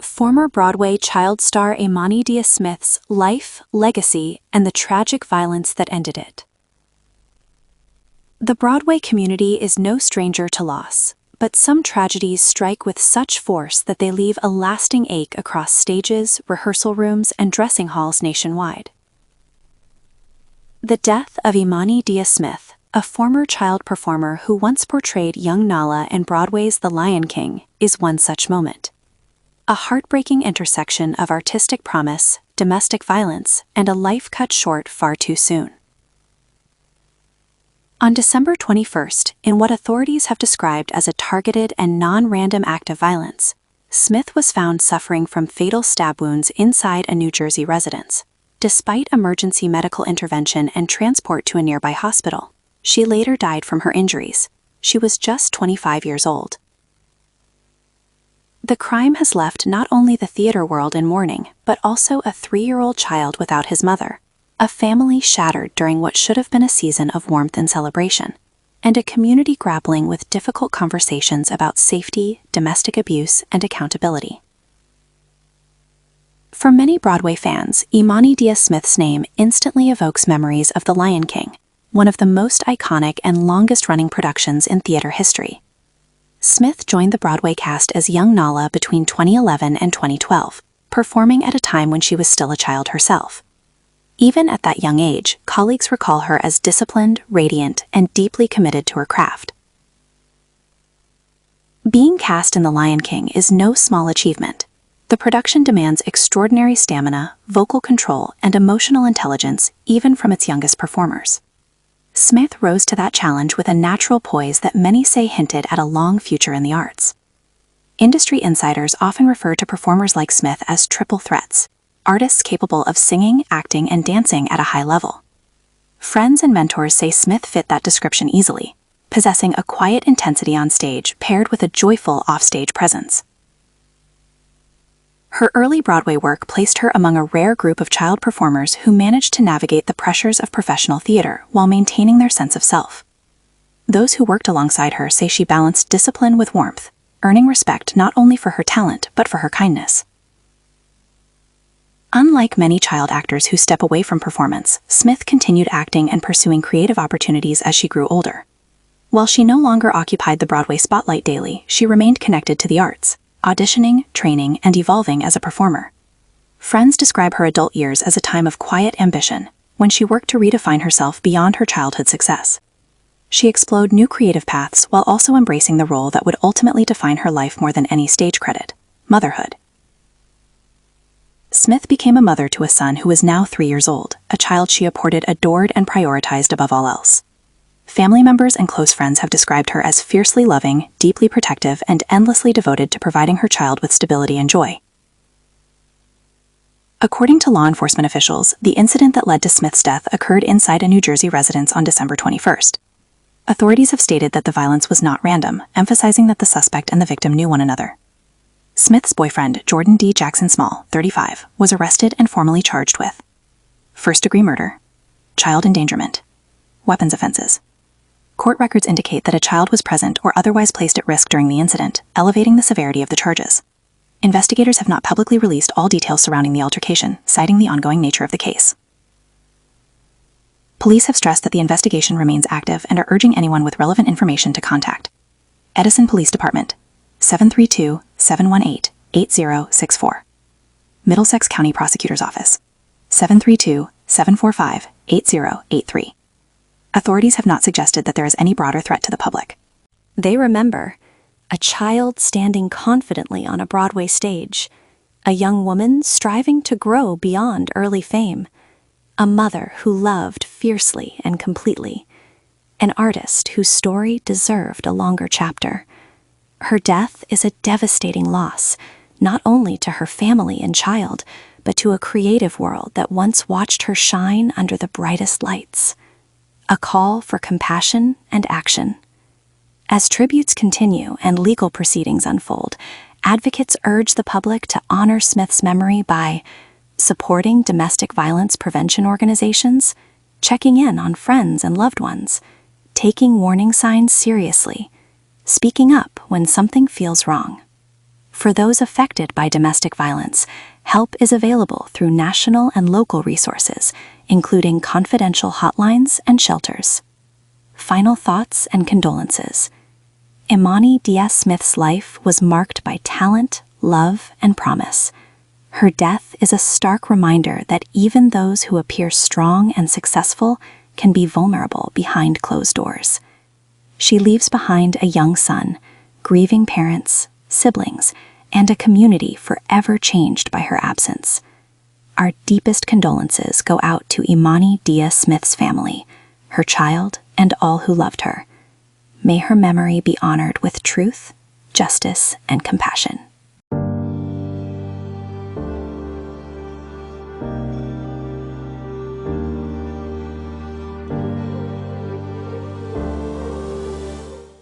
former Broadway child star Imani Dia Smith's life, legacy, and the tragic violence that ended it. The Broadway community is no stranger to loss, but some tragedies strike with such force that they leave a lasting ache across stages, rehearsal rooms, and dressing halls nationwide. The death of Imani Dia Smith, a former child performer who once portrayed young Nala in Broadway's The Lion King, is one such moment. A heartbreaking intersection of artistic promise, domestic violence, and a life cut short far too soon. On December 21st, in what authorities have described as a targeted and non-random act of violence, Smith was found suffering from fatal stab wounds inside a New Jersey residence. Despite emergency medical intervention and transport to a nearby hospital, she later died from her injuries. She was just 25 years old. The crime has left not only the theater world in mourning, but also a 3-year-old child without his mother, a family shattered during what should have been a season of warmth and celebration, and a community grappling with difficult conversations about safety, domestic abuse, and accountability. For many Broadway fans, Imani Dia Smith's name instantly evokes memories of The Lion King, one of the most iconic and longest-running productions in theater history. Smith joined the Broadway cast as young Nala between 2011 and 2012, performing at a time when she was still a child herself. Even at that young age, colleagues recall her as disciplined, radiant, and deeply committed to her craft. Being cast in The Lion King is no small achievement. The production demands extraordinary stamina, vocal control, and emotional intelligence even from its youngest performers. Smith rose to that challenge with a natural poise that many say hinted at a long future in the arts. Industry insiders often refer to performers like Smith as triple threats, artists capable of singing, acting, and dancing at a high level. Friends and mentors say Smith fit that description easily, possessing a quiet intensity on stage paired with a joyful offstage presence. Her early Broadway work placed her among a rare group of child performers who managed to navigate the pressures of professional theater while maintaining their sense of self. Those who worked alongside her say she balanced discipline with warmth, earning respect not only for her talent but for her kindness. Unlike many child actors who step away from performance, Smith continued acting and pursuing creative opportunities as she grew older. While she no longer occupied the Broadway spotlight daily, she remained connected to the arts, auditioning, training, and evolving as a performer. Friends describe her adult years as a time of quiet ambition, when she worked to redefine herself beyond her childhood success. She explored new creative paths while also embracing the role that would ultimately define her life more than any stage credit: motherhood. Smith became a mother to a son who was now 3 years old, a child she adored and prioritized above all else. Family members and close friends have described her as fiercely loving, deeply protective, and endlessly devoted to providing her child with stability and joy. According to law enforcement officials, the incident that led to Smith's death occurred inside a New Jersey residence on December 21st. Authorities have stated that the violence was not random, emphasizing that the suspect and the victim knew one another. Smith's boyfriend, Jordan D. Jackson Small, 35, was arrested and formally charged with first-degree murder, child endangerment, weapons offenses. Court records indicate that a child was present or otherwise placed at risk during the incident, elevating the severity of the charges. Investigators have not publicly released all details surrounding the altercation, citing the ongoing nature of the case. Police have stressed that the investigation remains active and are urging anyone with relevant information to contact Edison Police Department, 732-718-8064. Middlesex County Prosecutor's Office, 732-745-8083. Authorities have not suggested that there is any broader threat to the public. They remember a child standing confidently on a Broadway stage, a young woman striving to grow beyond early fame, a mother who loved fiercely and completely, an artist whose story deserved a longer chapter. Her death is a devastating loss, not only to her family and child, but to a creative world that once watched her shine under the brightest lights. A call for compassion and action. As tributes continue and legal proceedings unfold, advocates urge the public to honor Smith's memory by supporting domestic violence prevention organizations, checking in on friends and loved ones, taking warning signs seriously, speaking up when something feels wrong. For those affected by domestic violence, help is available through national and local resources, including confidential hotlines and shelters. Final thoughts and condolences. Imani Dia Smith's life was marked by talent, love, and promise. Her death is a stark reminder that even those who appear strong and successful can be vulnerable behind closed doors. She leaves behind a young son, grieving parents, siblings, and a community forever changed by her absence. Our deepest condolences go out to Imani Dia Smith's family, her child, and all who loved her. May her memory be honored with truth, justice, and compassion.